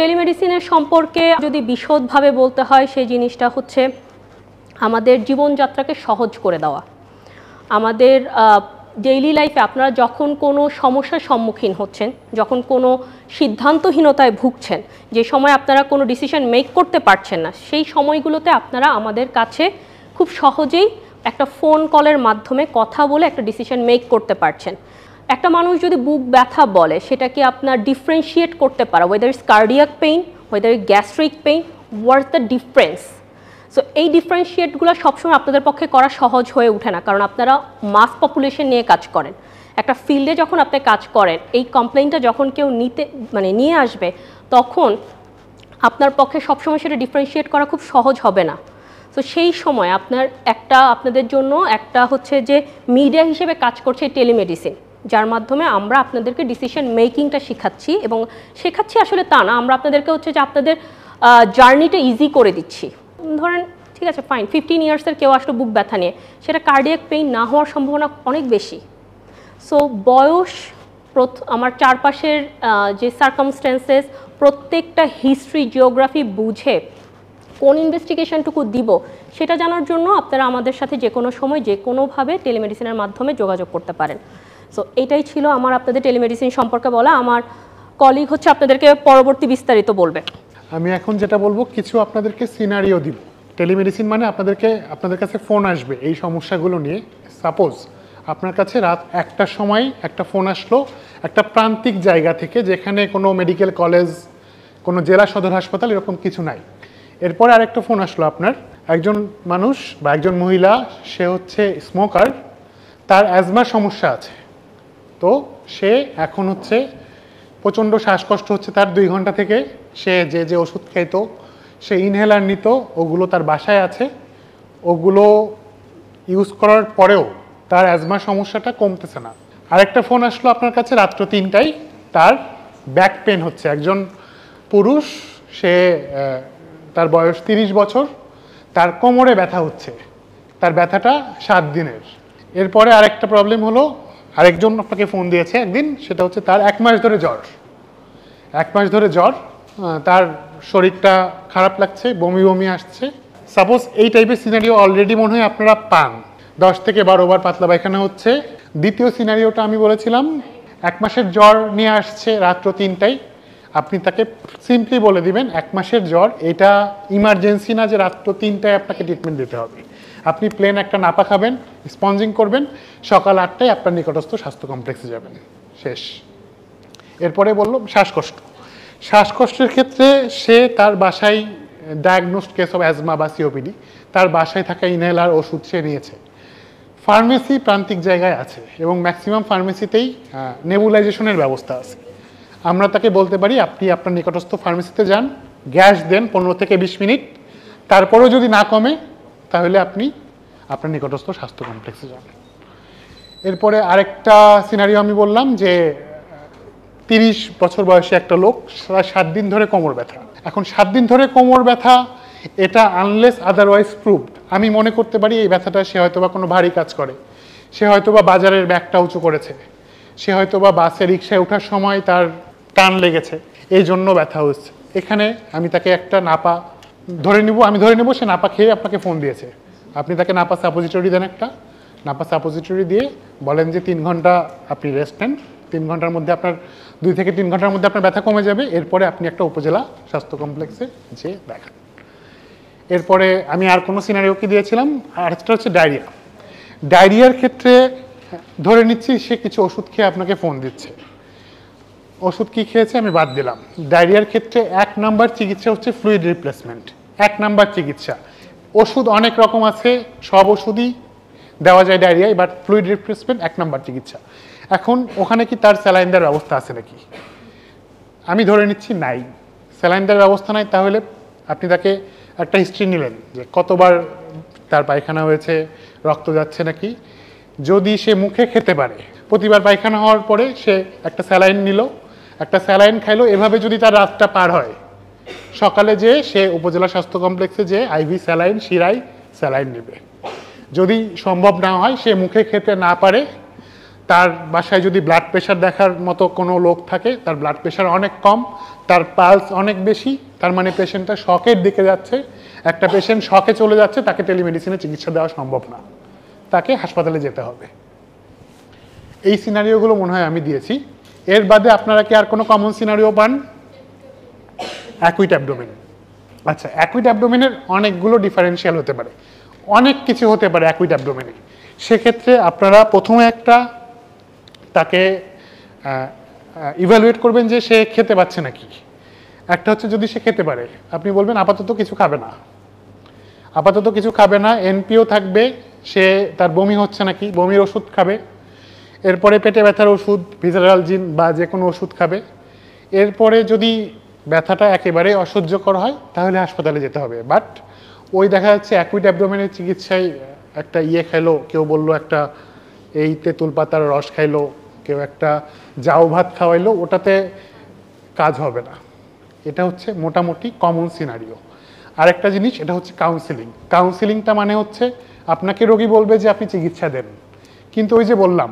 টেলিমেডিসিনের সম্পর্কে যদি বিশদভাবে বলতে হয় সেই জিনিসটা হচ্ছে আমাদের জীবনযাত্রাকে সহজ করে দেওয়া। আমাদের ডেইলি লাইফে আপনারা যখন কোনো সমস্যার সম্মুখীন হচ্ছেন, যখন কোনো সিদ্ধান্তহীনতায় ভুগছেন, যে সময় আপনারা কোনো ডিসিশন মেক করতে পারছেন না, সেই সময়গুলোতে আপনারা আমাদের কাছে খুব সহজেই একটা ফোন কলের মাধ্যমে কথা বলে একটা ডিসিশন মেক করতে পারছেন। একটা মানুষ যদি বুক ব্যথা বলে সেটাকে আপনার ডিফারেন্সিয়েট করতে পারা, whether it's cardiac pain, weather it gastric pain, what's the difference. So এই ডিফারেন্সিয়েটগুলো সবসময় আপনাদের পক্ষে করা সহজ হয়ে ওঠে না, কারণ আপনারা মাস পপুলেশন নিয়ে কাজ করেন। একটা ফিল্ডে যখন আপনি কাজ করেন, এই কমপ্লেইনটা যখন কেউ নিয়ে আসবে, তখন আপনার পক্ষে সবসময় সেটা ডিফারেন্সিয়েট করা খুব সহজ হবে না। তো সেই সময় আপনাদের জন্য একটা হচ্ছে যে মিডিয়া হিসেবে কাজ করছে টেলিমেডিসিন, যার মাধ্যমে আমরা আপনাদেরকে ডিসিশন মেকিংটা শেখাচ্ছি, এবং শেখাচ্ছি আসলে তা না, আমরা আপনাদেরকে হচ্ছে যে আপনাদের জার্নিটা ইজি করে দিচ্ছি। ধরেন ঠিক আছে ফাইন, 15 ইয়ার্সের কেউ আসলে বুক ব্যথা নিয়ে, সেটা কার্ডিয়াক পেইন না হওয়ার সম্ভাবনা অনেক বেশি। সো বয়স, আমার চারপাশের যে সার্কামস্ট্যান্সেস, প্রত্যেকটা হিস্ট্রি জিওগ্রাফি বুঝে কোন ইনভেস্টিগেশনটুকু দিব সেটা জানার জন্য আপনারা আমাদের সাথে যে কোনো সময় যে কোনোভাবে টেলিমেডিসিনের মাধ্যমে যোগাযোগ করতে পারেন। সো এটাই ছিল আমার আপনাদের টেলিমেডিসিন সম্পর্কে বলা। আমার কলিগ হচ্ছে আপনাদেরকে পরবর্তী বিস্তারিত বলবে। আমি এখন যেটা বলবো, কিছু আপনাদেরকে সিনারিও দিব। টেলিমেডিসিন মানে আপনাদের কাছে ফোন আসবে এই সমস্যাগুলো নিয়ে। সাপোজ আপনার কাছে রাত 1টার সময় একটা ফোন আসলো একটা প্রান্তিক জায়গা থেকে, যেখানে কোনো মেডিকেল কলেজ, কোনো জেলা সদর হাসপাতাল এরকম কিছু নাই। এরপরে আরেকটা ফোন আসলো আপনার, একজন মানুষ বা একজন মহিলা, সে হচ্ছে স্মোকার, তার অ্যাজমার সমস্যা আছে। তো সে এখন হচ্ছে প্রচণ্ড শ্বাসকষ্ট হচ্ছে তার 2 ঘন্টা থেকে। সে যে ওষুধ খাইত, সে ইনহেলার নিত, ওগুলো তার বাসায় আছে। ওগুলো ইউজ করার পরেও তার অ্যাজমার সমস্যাটা কমতেছে না। আরেকটা ফোন আসলো আপনার কাছে রাত্র 3টায়, তার ব্যাক পেন হচ্ছে। একজন পুরুষ, সে তার বয়স 30 বছর, তার কোমরে ব্যথা হচ্ছে, তার ব্যথাটা 7 দিনের। এরপরে আরেকটা প্রবলেম হলো, আরেকজন আপনাকে ফোন দিয়েছে একদিন, সেটা হচ্ছে তার 1 মাস ধরে জ্বর। 1 মাস ধরে জ্বর, তার শরীরটা খারাপ লাগছে, বমি বমি আসছে। সাপোজ এই টাইপের সিনারিও অলরেডি মনে হয় আপনারা পান। 10 থেকে 12 বার পাতলা পায়খানা হচ্ছে। দ্বিতীয় সিনারিওটা আমি বলেছিলাম, 1 মাসের জ্বর নিয়ে আসছে রাত্র 3টায়। আপনি তাকে সিম্পলি বলে দিবেন 1 মাসের জ্বর, এটা ইমার্জেন্সি না যে রাত্র 3টায় আপনাকে ট্রিটমেন্ট দিতে হবে। আপনি প্লেন একটা নাপা খাবেন, স্পঞ্জিং করবেন, সকাল 8টায় আপনার নিকটস্থ স্বাস্থ্য কমপ্লেক্সে যাবেন, শেষ। এরপরে বললো শ্বাসকষ্টের ক্ষেত্রে সে তার বাসায় ডায়াগনোসড কেস অফ অ্যাজমা বা সিওপিডি, তার বাসায় থাকা ইনহেলার ওষুধ সে নিয়েছে। ফার্মেসি প্রান্তিক জায়গায় আছে এবং ম্যাক্সিমাম ফার্মেসিতেই নেবুলাইজেশনের ব্যবস্থা আছে। আমরা তাকে বলতে পারি আপনি আপনার নিকটস্থ ফার্মেসিতে যান, গ্যাস দেন 15 থেকে 20 মিনিট, তারপরেও যদি না কমে তাহলে আপনি আপনার নিকটস্থ স্বাস্থ্য কমপ্লেক্সে যান। এরপরে আরেকটা সিনারিও আমি বললাম যে 30 বছর বয়সী একটা লোক, 7 দিন ধরে কোমর ব্যথা। এখন 7 দিন ধরে কোমর ব্যথা, এটা আনলেস আদারওয়াইজ প্রুভড, আমি মনে করতে পারি এই ব্যথাটা সে হয়তোবা কোনো ভারী কাজ করে, সে হয়তোবা বাজারের ব্যাগটা উঁচু করেছে, সে হয়তোবা বাসে রিক্সায় ওঠার সময় তার টান লেগেছে, এই জন্য ব্যথা হচ্ছে। এখানে আমি তাকে একটা নাপা আমি ধরে নেব সে নাপা খেয়ে আপনাকে ফোন দিয়েছে। আপনি তাকে নাপা সাপোজিটরি দেন, একটা নাপা সাপোজিটরি দিয়ে বলেন যে 3 ঘন্টা আপনি রেস্ট নেন, 3 ঘন্টার মধ্যে আপনার 2 থেকে 3 ঘন্টার মধ্যে আপনার ব্যথা কমে যাবে। এরপরে আপনি একটা উপজেলা স্বাস্থ্য কমপ্লেক্সে যেয়ে দেখান। এরপরে আমি আর কোনো সিনারিও কি দিয়েছিলাম, আর একটা হচ্ছে ডায়রিয়ার ক্ষেত্রে ধরে নিচ্ছি সে কিছু ওষুধ খেয়ে আপনাকে ফোন দিচ্ছে। ওষুধ কি খেয়েছে আমি বাদ দিলাম। ডায়রিয়ার ক্ষেত্রে 1 নাম্বার চিকিৎসা হচ্ছে ফ্লুইড রিপ্লেসমেন্ট, 1 নাম্বার চিকিৎসা। ওষুধ অনেক রকম আছে, সব ওষুধই দেওয়া যায় ডায়রিয়ায়, বাট ফ্লুইড রিপ্লেসমেন্ট 1 নাম্বার চিকিৎসা। এখন ওখানে কি তার স্যালাইন দেওয়ার ব্যবস্থা আছে নাকি? আমি ধরে নিচ্ছি নাই, স্যালাইন দেওয়ার ব্যবস্থা নাই। তাহলে আপনি তাকে একটা হিস্ট্রি নিলেন যে কতবার তার পায়খানা হয়েছে, রক্ত যাচ্ছে নাকি। যদি সে মুখে খেতে পারে, প্রতিবার পায়খানা হওয়ার পরে সে একটা স্যালাইন নিল, একটা স্যালাইন খাইলো, এভাবে যদি তার রাতটা পার হয়, সকালে যে সে উপজেলা স্বাস্থ্য কমপ্লেক্সে যে আইভি স্যালাইন, শিরায় স্যালাইন নেবে। যদি সম্ভব না হয়, সে মুখে খেতে না পারে, তার বাসায় যদি ব্লাড প্রেশার দেখার মতো কোনো লোক থাকে, তার ব্লাড প্রেশার অনেক কম, তার পালস অনেক বেশি, তার মানে পেশেন্টটা শকের দিকে যাচ্ছে। একটা পেশেন্ট শকে চলে যাচ্ছে, তাকে টেলিমেডিসিনে চিকিৎসা দেওয়া সম্ভব না, তাকে হাসপাতালে যেতে হবে। এই সিনারিওগুলো মনে হয় আমি দিয়েছি। এর বাদে আপনারা কি আর কোনো কমন সিনারিও পান? Acute abdomen. আচ্ছা, অ্যাকুইট অ্যাবডোমেনের অনেকগুলো ডিফারেন্সিয়াল হতে পারে, অনেক কিছু হতে পারে অ্যাকুইট অ্যাবডোমেনে। সেক্ষেত্রে আপনারা প্রথমে তাকে ইভ্যালুয়েট করবেন যে সে খেতে পাচ্ছে নাকি। একটা হচ্ছে যদি সে খেতে পারে, আপনি বলবেন আপাতত কিছু খাবে না, আপাতত কিছু খাবে না, এনপিও থাকবে, সে তার বমি হচ্ছে নাকি, বমির ওষুধ খাবে, এরপরে পেটে ব্যথার ওষুধ ভিজারালজিন বা যে কোনো ওষুধ খাবে। এরপরে যদি ব্যথাটা একেবারে অসহ্যকর হয় তাহলে হাসপাতালে যেতে হবে। বাট ওই দেখা যাচ্ছে অ্যাকুইট অ্যাবডোমেনের চিকিৎসায় একটা খাইলো, কেউ বললো একটা এই তেঁতুল পাতার রস খাইলো, কেউ একটা জাউ ভাত খাওয়াইলো, ওটাতে কাজ হবে না। এটা হচ্ছে মোটামুটি কমন সিনারিও। আরেকটা জিনিস, এটা হচ্ছে কাউন্সিলিং। কাউন্সিলিংটা মানে হচ্ছে আপনাকে রোগী বলবে যে আপনি চিকিৎসা দেন, কিন্তু ওই যে বললাম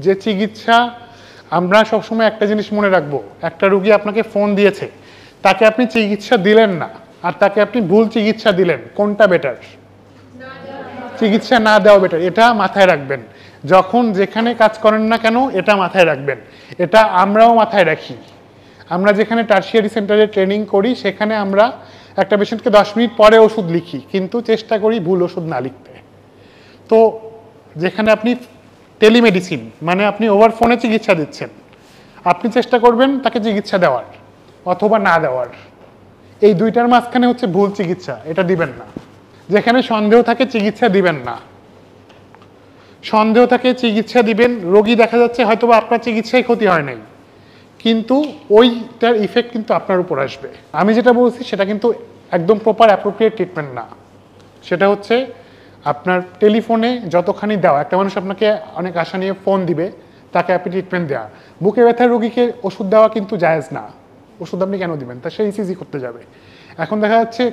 যে চিকিৎসা, আমরা সবসময় একটা জিনিস মনে রাখবো, একটা রোগী আপনাকে ফোন দিয়েছে, তাকে আপনি চিকিৎসা দিলেন না আর তাকে আপনি ভুল চিকিৎসা দিলেন, কোনটা বেটার? চিকিৎসা না দেওয়া বেটার। এটা মাথায় রাখবেন, যখন যেখানে কাজ করেন না কেন এটা মাথায় রাখবেন। এটা আমরাও মাথায় রাখি। আমরা যেখানে টারশিয়ারি সেন্টারে ট্রেনিং করি সেখানে আমরা একটা পেশেন্টকে 10 মিনিট পরে ওষুধ লিখি, কিন্তু চেষ্টা করি ভুল ওষুধ না লিখতে। তো যেখানে আপনি টেলিমেডিসিন মানে আপনি ওভার ফোনে চিকিৎসা দিচ্ছেন, আপনি চেষ্টা করবেন তাকে চিকিৎসা দেওয়ার অথবা না দেওয়ার। এই দুইটার মাঝখানে হচ্ছে ভুল চিকিৎসা, এটা দিবেন না। যেখানে সন্দেহ থাকে চিকিৎসা দিবেন না, সন্দেহ থাকে চিকিৎসা দিবেন। রোগী দেখা যাচ্ছে হয়তো বা আপনার চিকিৎসায় ক্ষতি হয় নাই, কিন্তু ওইটার ইফেক্ট কিন্তু আপনার উপর আসবে। আমি যেটা বলছি সেটা কিন্তু একদম প্রপার অ্যাপ্রোপ্রিয়েট ট্রিটমেন্ট না। সেটা হচ্ছে আপনার টেলিফোনে যতখানি দেওয়া, একটা মানুষ আপনাকে অনেক আশা নিয়ে ফোন দিবে, তাকে আপনি ট্রিটমেন্ট দেওয়া। বুকে ব্যথার রোগীকে ওষুধ দেওয়া কিন্তু জায়েজ না। ওষুধ আপনি কেন দিবেন? তা সে ইসিজি করতে যাবে। এখন দেখা যাচ্ছে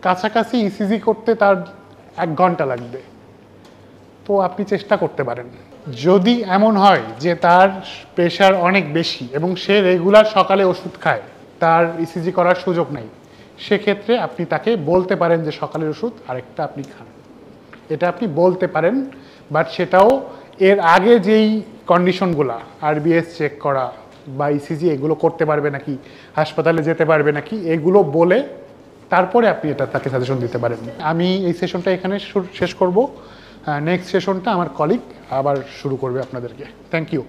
কাছাকাছি ইসিজি করতে তার 1 ঘন্টা লাগবে। তো আপনি চেষ্টা করতে পারেন, যদি এমন হয় যে তার প্রেশার অনেক বেশি এবং সে রেগুলার সকালে ওষুধ খায়, তার ইসিজি করার সুযোগ নাই, সেক্ষেত্রে আপনি তাকে বলতে পারেন যে সকালের ওষুধ আরেকটা আপনি খান। এটা আপনি বলতে পারেন, বাট সেটাও এর আগে যেই কন্ডিশনগুলো, আরবিএস চেক করা বা ইসিজি এগুলো করতে পারবে নাকি, হাসপাতালে যেতে পারবে নাকি, এগুলো বলে তারপরে আপনি এটা তাকে সাজেশন দিতে পারেন। আমি এই সেশনটা এখানে শেষ করব। নেক্সট সেশনটা আমার কলিগ আবার শুরু করবে আপনাদেরকে। Thank you.